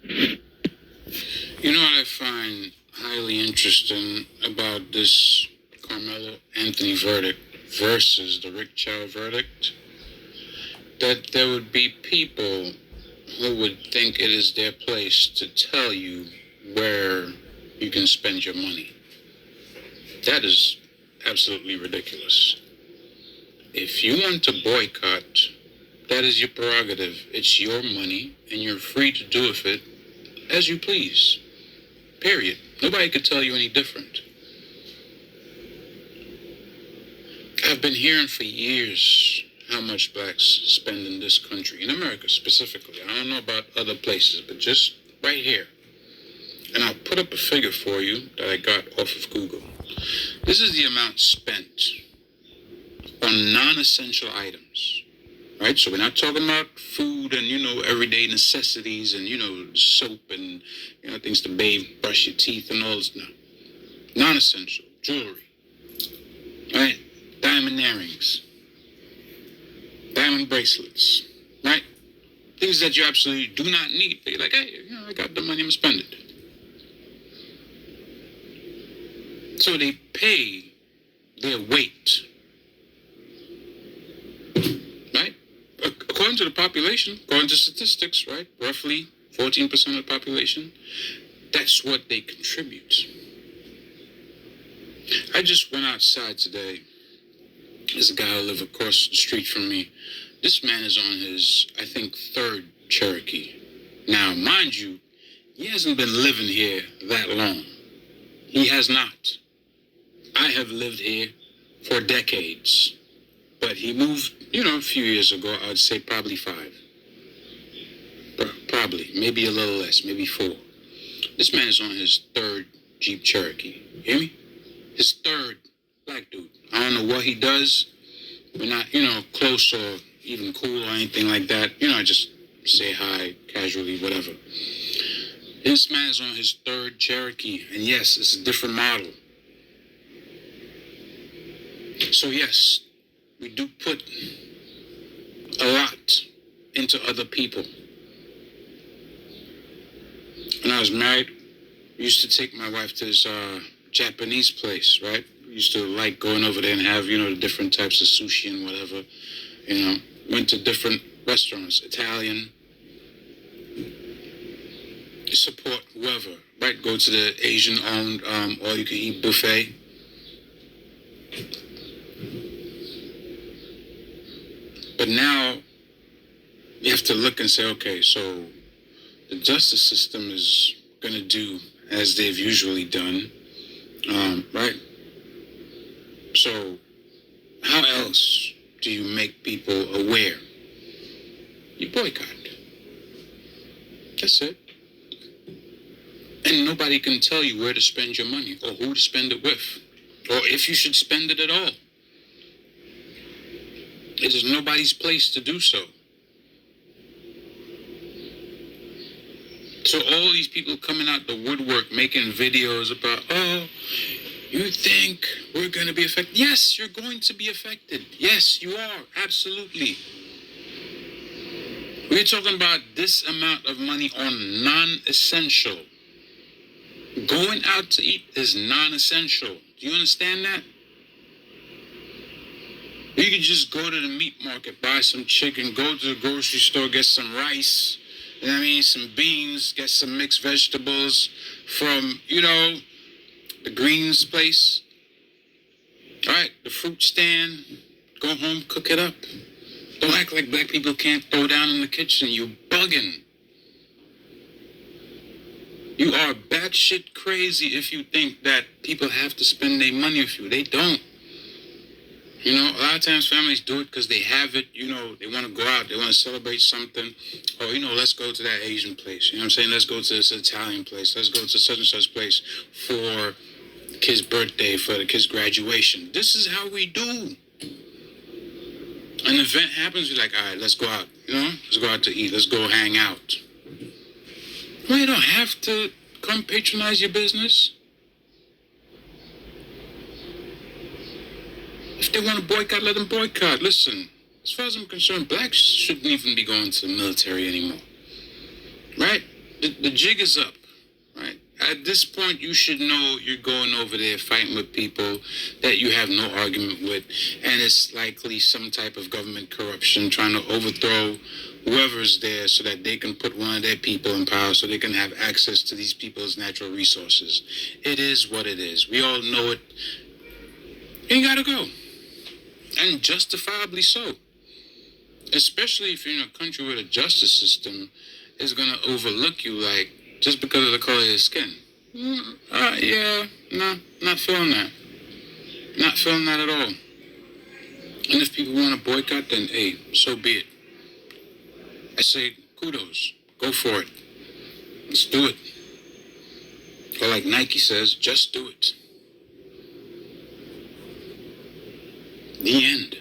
You know what I find highly interesting about this Carmelo Anthony verdict versus the Rick Chow verdict? That there would be people who would think it is their place to tell you where you can spend your money. That is absolutely ridiculous. If you want to boycott, that is your prerogative. It's your money, and you're free to do with it as you please. Period. Nobody could tell you any different. I've been hearing for years how much blacks spend in this country, in America specifically. I don't know about other places, but just right here. And I'll put up a figure for you that I got off of Google. This is the amount spent on non-essential items, right? So we're not talking about food and, everyday necessities and, soap and, things to bathe, brush your teeth and all this. No. Non-essential. Jewelry, right? Diamond earrings. Diamond bracelets, right? Things that you absolutely do not need. You're like, hey, I got the money, I'm going to spend it. So they pay their weight, right? According to the population, according to statistics, right? Roughly 14% of the population, that's what they contribute. I just went outside today. There's a guy who lives across the street from me. This man is on his, I think, third Cherokee. Now, mind you, he hasn't been living here that long. He has not. I have lived here for decades. But he moved, a few years ago. I would say probably 5. Probably. Maybe a little less. Maybe 4. This man is on his third Jeep Cherokee. Hear me? His third black dude. I don't know what he does. We're not, close or even cool or anything like that. I just say hi, casually, whatever. This man is on his third Cherokee. And yes, it's a different model. So yes, we do put a lot into other people. When I was married, I used to take my wife to this Japanese place, right? We used to like going over there and have, the different types of sushi and whatever. Went to different restaurants, Italian. Support whoever, right? Go to the Asian-owned all-you-can-eat buffet. But now you have to look and say, okay, so the justice system is going to do as they've usually done, right? So how else do you make people aware? You boycott. That's it. And nobody can tell you where to spend your money or who to spend it with or if you should spend it at all. It is nobody's place to do so. So all these people coming out the woodwork making videos about, you think we're going to be affected? Yes, you're going to be affected. Yes, you are. Absolutely. We're talking about this amount of money on non-essential. Going out to eat is non-essential. Do you understand that? You can just go to the meat market, buy some chicken, go to the grocery store, get some rice, some beans, get some mixed vegetables from, the greens place. All right, the fruit stand, go home, cook it up. Don't act like black people can't throw down in the kitchen. You're bugging. You are batshit crazy if you think that people have to spend their money with you. They don't. A lot of times families do it because they have it, they want to go out, they want to celebrate something. Or, let's go to that Asian place. Let's go to this Italian place. Let's go to such and such place for the kid's birthday, for the kid's graduation. This is how we do. An event happens, you're like, all right, let's go out. Let's go out to eat. Let's go hang out. Well, you don't have to come patronize your business. If they want to boycott, let them boycott. Listen, as far as I'm concerned, blacks shouldn't even be going to the military anymore. Right? the jig is up, right? At this point, you should know you're going over there fighting with people that you have no argument with, and it's likely some type of government corruption trying to overthrow whoever's there so that they can put one of their people in power so they can have access to these people's natural resources. It is what it is. We all know it. You gotta go. And justifiably so. Especially if you're in a country where the justice system is gonna overlook you, like, just because of the color of your skin. Yeah, no, not feeling that. Not feeling that at all. And if people want to boycott, then hey, so be it. I say kudos. Go for it. Let's do it. Or like Nike says, just do it. The end.